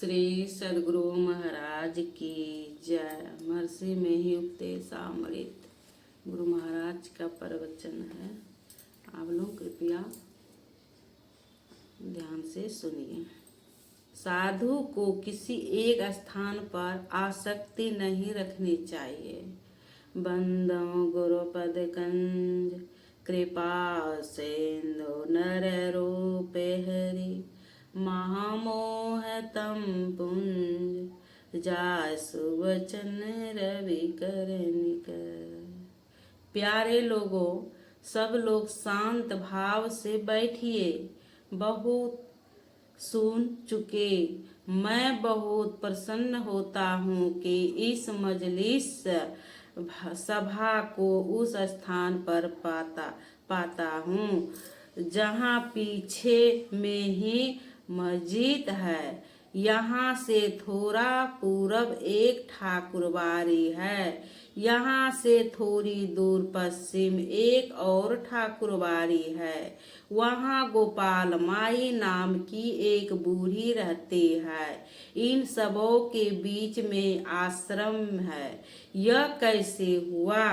श्री सदगुरु महाराज की जय। महर्षि में ही उपदेशामृत गुरु महाराज का प्रवचन है। आप लोग कृपया ध्यान से सुनिए। साधु को किसी एक स्थान पर आसक्ति नहीं रखनी चाहिए। बंदो गुरुपद कंज कृपा सेंदो नर रूपे हरि महामोह तम पुंज जाय सुवचन रवि कर निकर। प्यारे लोगों, सब लोग शांत भाव से बैठिए। बहुत सुन चुके, मैं बहुत प्रसन्न होता हूँ कि इस मजलिस सभा को उस स्थान पर पाता हूँ जहाँ पीछे में ही मस्जिद है। यहाँ से थोड़ा पूरब एक ठाकुरबाड़ी है। यहाँ से थोड़ी दूर पश्चिम एक और ठाकुरबाड़ी है। वहाँ गोपाल माई नाम की एक बूढ़ी रहती है। इन सबों के बीच में आश्रम है। यह कैसे हुआ?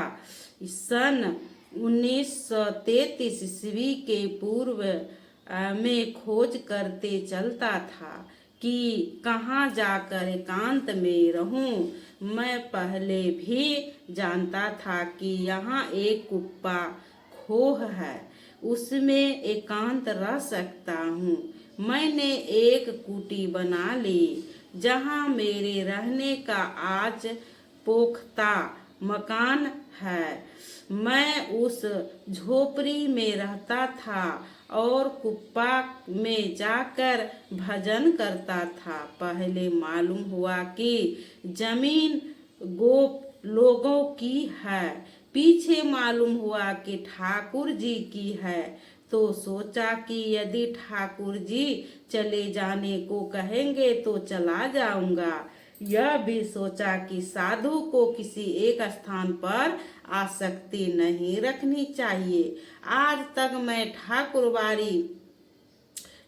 सन 1933 ईस्वी के पूर्व में खोज करते चलता था कि कहाँ जाकर एकांत में रहूं। मैं पहले भी जानता था कि यहाँ एक कुप्पा खोह है, उसमें एकांत रह सकता हूँ। मैंने एक कुटी बना ली जहाँ मेरे रहने का आज पोख्ता मकान है। मैं उस झोपड़ी में रहता था और कुप्पा में जाकर भजन करता था। पहले मालूम हुआ कि जमीन लोगों की है। पीछे मालूम हुआ कि ठाकुर जी की है। तो सोचा कि यदि ठाकुर जी चले जाने को कहेंगे तो चला जाऊंगा। यह भी सोचा कि साधु को किसी एक स्थान पर आसक्ति नहीं रखनी चाहिए। आज तक मैं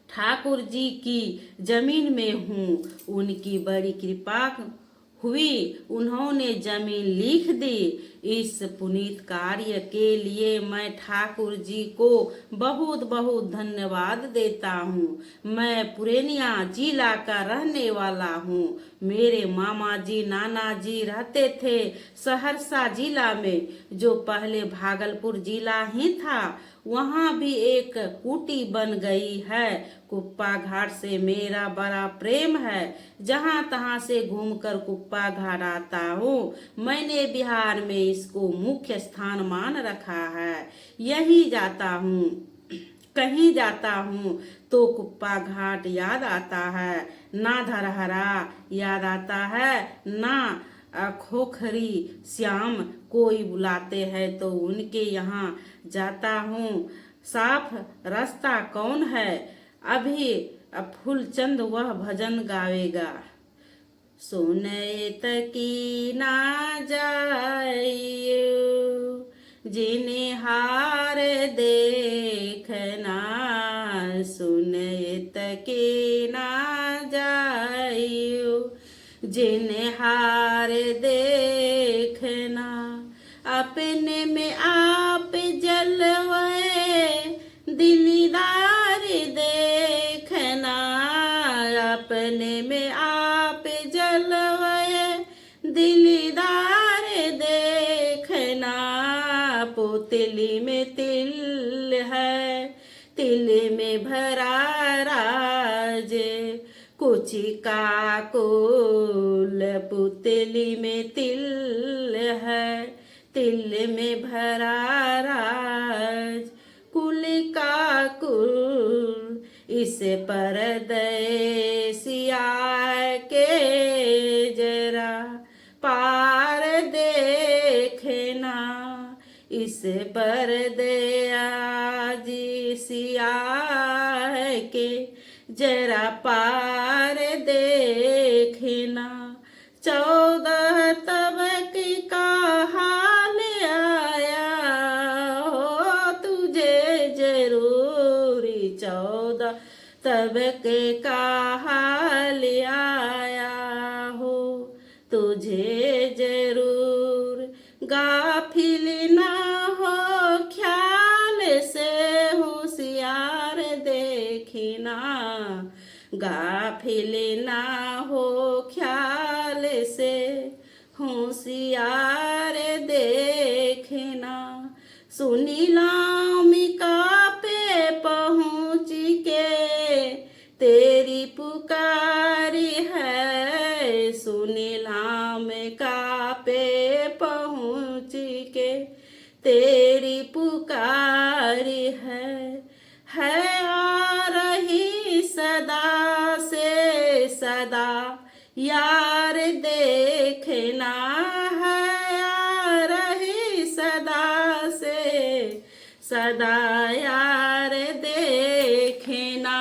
ठाकुर जी की जमीन में हूँ। उनकी बड़ी कृपा हुई, उन्होंने जमीन लिख दी। इस पुनीत कार्य के लिए मैं ठाकुर जी को बहुत बहुत धन्यवाद देता हूँ। मैं पुरनिया जिला का रहने वाला हूँ। मेरे मामा जी नाना जी रहते थे सहरसा जिला में, जो पहले भागलपुर जिला ही था। वहाँ भी एक कुटी बन गई है। कुप्पा घाट से मेरा बड़ा प्रेम है। जहाँ तहाँ से घूमकर कुप्पा घाट आता हूँ। मैंने बिहार में इसको मुख्य स्थान मान रखा है। यही जाता हूँ, कहीं जाता हूँ तो कुप्पा घाट याद आता है, ना धरहरा याद आता है, ना खोखरी श्याम। कोई बुलाते हैं तो उनके यहाँ जाता हूँ। साफ रास्ता कौन है? अभी फूलचंद वह भजन गावेगा। सुनैत की ना जाइयो जिन्हें हार देखना। सुनैत की ना जाइयो जिन्हें हार देखना। अपने में आप जलवे दिलदार देखना। अपने में आप जलवे दिलदार देखना। पोतली में तिल है, तिल में भरा राज। कुछ का कुल पुतली में तिल है, तिल में भरा राज। कुल का कुल इस परदेसिया के जरा पार देखना। इस परदेसिया के जरा पार देखना। 14 तबक का हाल आया हो तुझे जरूरी। 14 तबक का हाल आया तुझे जरूर। गाफिल ना हो ख्याल से होशियार देखना, गाफिल ना हो ख्याल से होशियार देखना। सुनीलामिका पे पहुँच के तेरी पुकार है, सुनीलामिका पे पहुँच के तेरी पुकार है आ रही सदा से सदा यार देखना, है आ रही सदा से सदा यार देखना।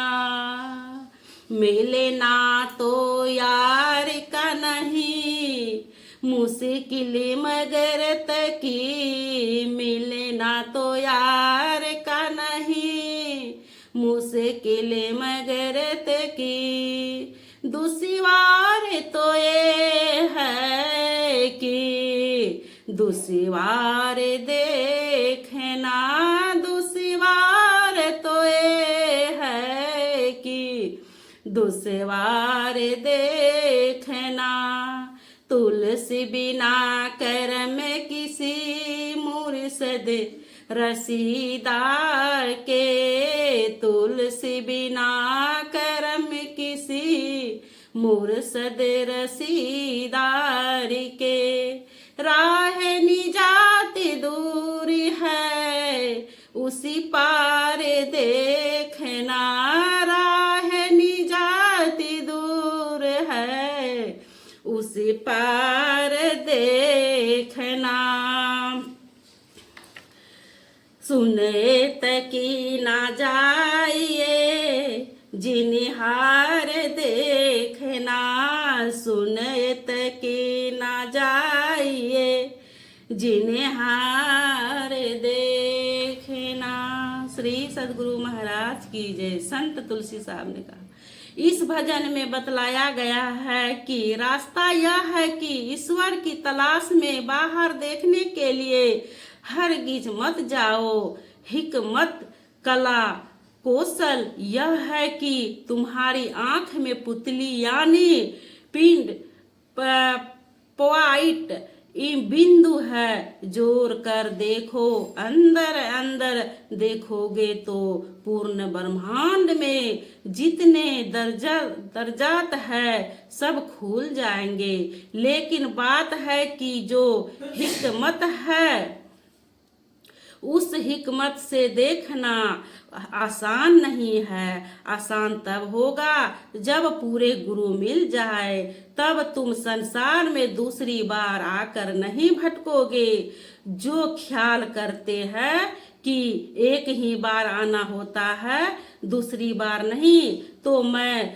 मिले ना तो यार का नहीं मुश्किल मगर तकी, मिले ना तो यार का नहीं मुश्किल मगर तकी। दुश्वार तो ये है कि दुश्वार देखना, दुश्वार तो ये है कि दुश्वार देखना। तुलसी बिना करम किसी मुर्शद रसीदार के, तुलसी बिना करम किसी मुर्शद रसीदार के। राह निजात दूर है उसी पार देखना, राह निजात दूर है उसी पार देखना। सुने तकी ना जाइए जिनिहार देखना, सुने तकी ना जाइए जिनिहार देखना। श्री सद्गुरु महाराज की जय। संत तुलसी साहब ने कहा, इस भजन में बतलाया गया है कि रास्ता यह है कि ईश्वर की तलाश में बाहर देखने के लिए हरगिज मत जाओ। हिकमत कला कौशल यह है कि तुम्हारी आंख में पुतली यानी पिंड पॉइंट बिंदु है, जोर कर देखो अंदर अंदर देखोगे तो पूर्ण ब्रह्मांड में जितने दर्जात है सब खुल जाएंगे। लेकिन बात है कि जो हिकमत है उस हिकमत से देखना आसान नहीं है। आसान तब होगा जब पूरे गुरु मिल जाए, तब तुम संसार में दूसरी बार आकर नहीं भटकोगे। जो ख्याल करते हैं कि एक ही बार आना होता है दूसरी बार नहीं, तो मैं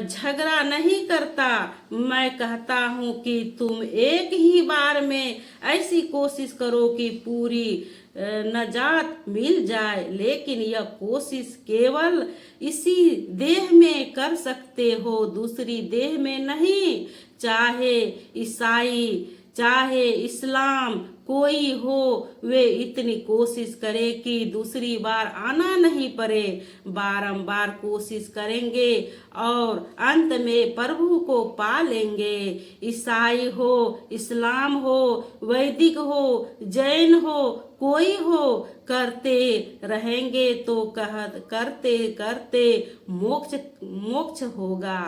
झगड़ा नहीं करता। मैं कहता हूँ कि तुम एक ही बार में ऐसी कोशिश करो कि पूरी नजात मिल जाए। लेकिन यह कोशिश केवल इसी देह में कर सकते हो, दूसरी देह में नहीं। चाहे ईसाई चाहे इस्लाम कोई हो, वे इतनी कोशिश करे कि दूसरी बार आना नहीं पड़े। बारंबार कोशिश करेंगे और अंत में प्रभु को पा लेंगे। ईसाई हो, इस्लाम हो, वैदिक हो, जैन हो, कोई हो, करते रहेंगे तो करते करते मोक्ष होगा,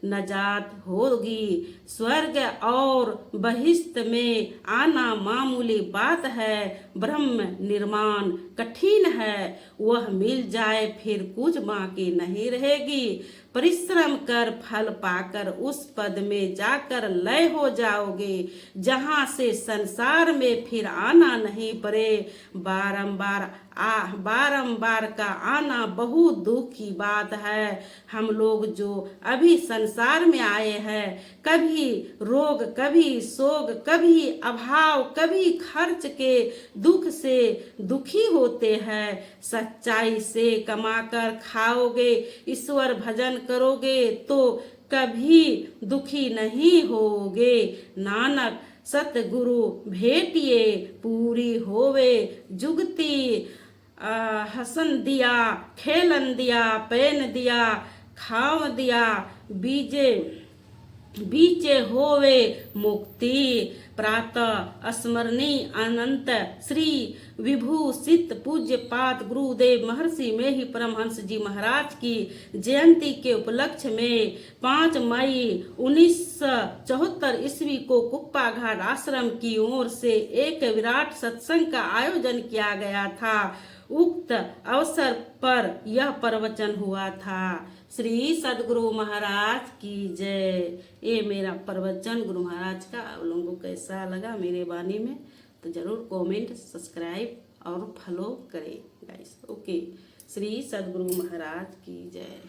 नजात होगी। स्वर्ग और बहिष्त में आना मामूली बात है, ब्रह्म निर्माण कठिन है। वह मिल जाए फिर कुछ बाकी नहीं रहेगी। परिश्रम कर फल पाकर उस पद में जाकर लय हो जाओगे, जहाँ से संसार में फिर आना नहीं पड़े। बारंबार का आना बहुत दुख की बात है। हम लोग जो अभी संसार में आए हैं, कभी रोग, कभी शोक, कभी अभाव, कभी खर्च के दुख से दुखी होते हैं। सच्चाई से कमाकर खाओगे, ईश्वर भजन करोगे तो कभी दुखी नहीं होगे। नानक सतगुरु भेटिए पूरी होवे जुगती। हसन दिया खेलन दिया पैन दिया खाव दिया बीजे बीचे होवे मुक्ति। प्रातः स्मरणी अनंत श्री विभूषित पूज्य पाद गुरुदेव महर्षि में ही परमहंस जी महाराज की जयंती के उपलक्ष्य में 5 मई 1974 ईस्वी को कुप्पा घाट आश्रम की ओर से एक विराट सत्संग का आयोजन किया गया था। उक्त अवसर पर यह प्रवचन हुआ था। श्री सदगुरु महाराज की जय। ये मेरा प्रवचन गुरु महाराज का आप लोगों को कैसा लगा मेरे वाणी में, तो जरूर कमेंट सब्सक्राइब और फॉलो करें गाइस। ओके, श्री सदगुरु महाराज की जय।